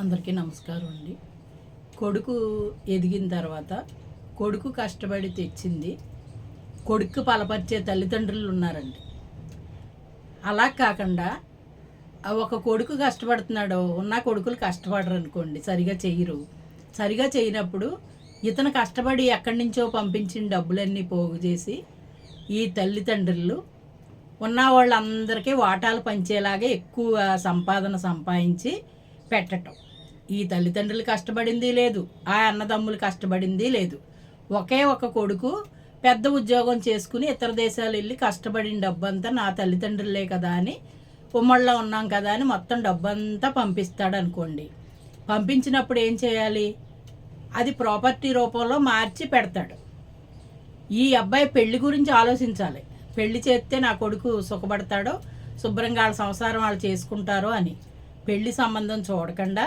అందరికీ నమస్కారం అండి. కొడుకు ఎదిగిన తర్వాత కొడుకు కష్టపడి తెచ్చింది కొడుకు బలపరిచే తల్లిదండ్రులు ఉన్నారండి. అలా కాకుండా ఒక కొడుకు కష్టపడుతున్నాడు, ఉన్న కొడుకులు కష్టపడరు అనుకోండి, సరిగా చెయ్యరు. సరిగా చేయనప్పుడు ఇతను కష్టపడి ఎక్కడి నుంచో పంపించిన డబ్బులన్నీ పోగు చేసి ఈ తల్లిదండ్రులు ఉన్న వాళ్ళందరికీ వాటాలు పంచేలాగా ఎక్కువ సంపాదన సంపాదించి పెట్టటం. ఈ తల్లిదండ్రులు కష్టపడింది లేదు, ఆ అన్నదమ్ములు కష్టపడింది లేదు. ఒకే ఒక కొడుకు పెద్ద ఉద్యోగం చేసుకుని ఇతర దేశాలు వెళ్ళి కష్టపడిన డబ్బంతా నా తల్లిదండ్రులే కదా అని, ఉమ్మడిలో ఉన్నాం కదా అని మొత్తం డబ్బంతా పంపిస్తాడు అనుకోండి. పంపించినప్పుడు ఏం చేయాలి? అది ప్రాపర్టీ రూపంలో మార్చి పెడతాడు. ఈ అబ్బాయి పెళ్లి గురించి ఆలోచించాలి. పెళ్లి చేస్తే నా కొడుకు సుఖపడతాడో, శుభ్రంగా వాళ్ళ సంసారం వాళ్ళు చేసుకుంటారో అని. పెళ్లి సంబంధం చూడకుండా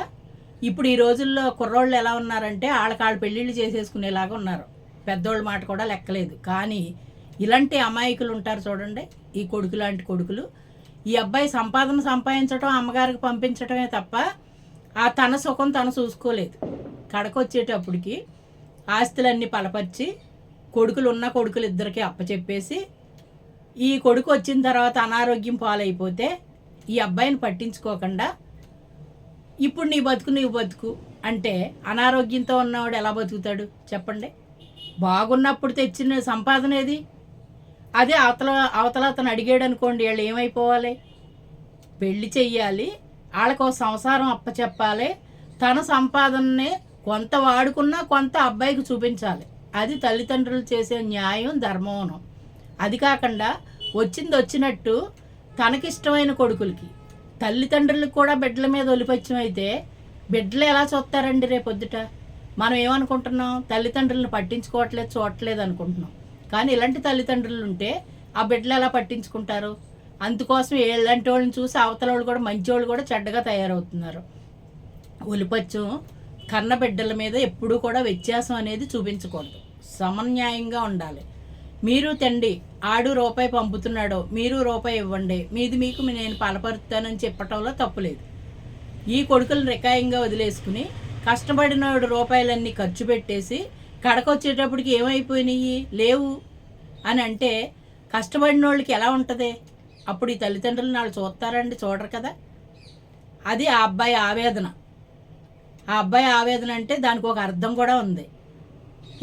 ఇప్పుడు ఈ రోజుల్లో కుర్రోళ్ళు ఎలా ఉన్నారంటే వాళ్ళ పెళ్ళిళ్ళు చేసేసుకునేలాగా ఉన్నారు. పెద్దోళ్ళ మాట కూడా లెక్కలేదు. కానీ ఇలాంటి అమాయకులు ఉంటారు చూడండి, ఈ కొడుకు లాంటి కొడుకులు. ఈ అబ్బాయి సంపాదన సంపాదించడం, అమ్మగారికి పంపించడమే తప్ప ఆ తన సుఖం తను చూసుకోలేదు. కడకొచ్చేటప్పటికి ఆస్తులన్నీ పలపరిచి కొడుకులు ఉన్న కొడుకులు ఇద్దరికి అప్పచెప్పేసి, ఈ కొడుకు వచ్చిన తర్వాత అనారోగ్యం పాలైపోతే ఈ అబ్బాయిని పట్టించుకోకుండా ఇప్పుడు నీ బతుకు నీవు బతుకు అంటే అనారోగ్యంతో ఉన్నవాడు ఎలా బతుకుతాడు చెప్పండి? బాగున్నప్పుడు తెచ్చిన సంపాదన ఏది? అదే అవతల అతను అడిగాడు అనుకోండి, వాళ్ళు ఏమైపోవాలి? పెళ్లి చెయ్యాలి, వాళ్ళకు సంసారం అప్పచెప్పాలి, తన సంపాదననే కొంత వాడుకున్నా కొంత అబ్బాయికి చూపించాలి. అది తల్లిదండ్రులు చేసే న్యాయం, ధర్మం. అది కాకుండా వచ్చింది వచ్చినట్టు తనకిష్టమైన కొడుకులకి, తల్లిదండ్రులకు కూడా బిడ్డల మీద ఒలిపచ్చం అయితే బిడ్డలు ఎలా చూస్తారండి రేపొద్దుట? మనం ఏమనుకుంటున్నాం? తల్లిదండ్రులను పట్టించుకోవట్లేదు, చూడట్లేదు అనుకుంటున్నాం. కానీ ఇలాంటి తల్లిదండ్రులు ఉంటే ఆ బిడ్డలు ఎలా పట్టించుకుంటారు? అందుకోసం ఇలాంటి వాళ్ళని చూసి అవతల వాళ్ళు కూడా, మంచి వాళ్ళు కూడా చెడ్డగా తయారవుతున్నారు. ఒలిపచ్చం కన్న బిడ్డల మీద ఎప్పుడూ కూడా వ్యత్యాసం అనేది చూపించకూడదు. సమన్యాయంగా ఉండాలి. మీరు తండి, ఆడు రూపాయి పంపుతున్నాడో మీరు రూపాయి ఇవ్వండి, మీది మీకు నేను పలపరుతానని చెప్పటంలో తప్పులేదు. ఈ కొడుకులను రికాయంగా వదిలేసుకుని కష్టపడినోడు రూపాయలన్నీ ఖర్చు పెట్టేసి కడకొచ్చేటప్పటికి ఏమైపోయినాయి లేవు అని అంటే కష్టపడిన వాళ్ళకి ఎలా ఉంటుంది? అప్పుడు ఈ తల్లిదండ్రులు వాళ్ళు చూస్తారండి? చూడరు కదా. అది ఆ అబ్బాయి ఆవేదన. ఆ అబ్బాయి ఆవేదన అంటే దానికి ఒక అర్థం కూడా ఉంది.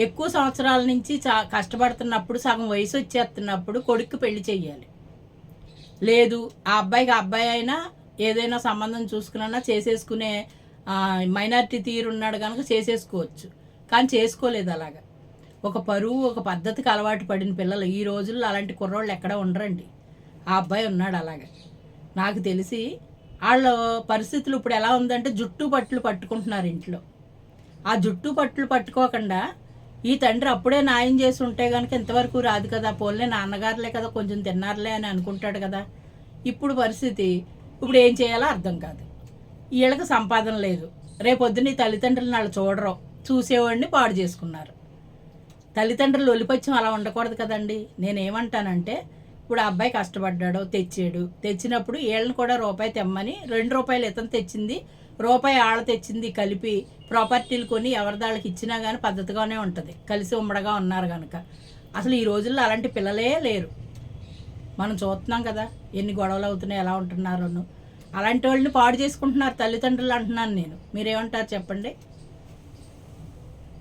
ఎక్కువ సంవత్సరాల నుంచి కష్టపడుతున్నప్పుడు, సగం వయసు వచ్చేస్తున్నప్పుడు కొడుకు పెళ్లి చెయ్యాలి. లేదు, ఆ అబ్బాయి అయినా ఏదైనా సంబంధం చూసుకున్నా చేసేసుకునే మైనారిటీ తీరున్నాడు కనుక చేసేసుకోవచ్చు. కానీ చేసుకోలేదు. అలాగా ఒక పరువు, ఒక పద్ధతికి అలవాటు పడిన పిల్లలు ఈ రోజుల్లో అలాంటి కుర్రోళ్ళు ఎక్కడ ఉండరండి. ఆ అబ్బాయి ఉన్నాడు అలాగా. నాకు తెలిసి వాళ్ళ పరిస్థితులు ఇప్పుడు ఎలా ఉందంటే జుట్టు పట్లు పట్టుకుంటున్నారు ఇంట్లో. ఆ జుట్టు పట్లు పట్టుకోకుండా ఈ తండ్రి అప్పుడే న్యాయం చేసి ఉంటే కనుక ఇంతవరకు రాదు కదా, పోలే నాన్నగారులే కదా కొంచెం తిన్నారులే అని అనుకుంటాడు కదా. ఇప్పుడు పరిస్థితి, ఇప్పుడు ఏం చేయాలో అర్థం కాదు. వీళ్ళకి సంపాదన లేదు, రేపొద్దున ఈ తల్లిదండ్రులు వాళ్ళు చూడరు, చూసేవాడిని పాడు చేసుకున్నారు. తల్లిదండ్రులు ఒలిపచ్చం అలా ఉండకూడదు కదండి. నేనేమంటానంటే, ఇప్పుడు ఆ అబ్బాయి కష్టపడ్డాడు, తెచ్చినప్పుడు వీళ్ళని కూడా రూపాయి తెమ్మని, 2 రూపాయలు ఇతను తెచ్చింది, రూపాయి ఆళ్ళ తెచ్చింది కలిపి ప్రాపర్టీలు కొని ఎవరిదాళ్ళకి ఇచ్చినా కానీ పద్ధతిగానే ఉంటుంది, కలిసి ఉమ్మడిగా ఉన్నారు కనుక. అసలు ఈ రోజుల్లో అలాంటి పిల్లలే లేరు. మనం చూస్తున్నాం కదా ఎన్ని గొడవలు అవుతున్నాయి, ఎలా ఉంటున్నారో. అలాంటి వాళ్ళని పాడు చేసుకుంటున్నారు తల్లిదండ్రులు అంటున్నాను నేను. మీరేమంటారు చెప్పండి?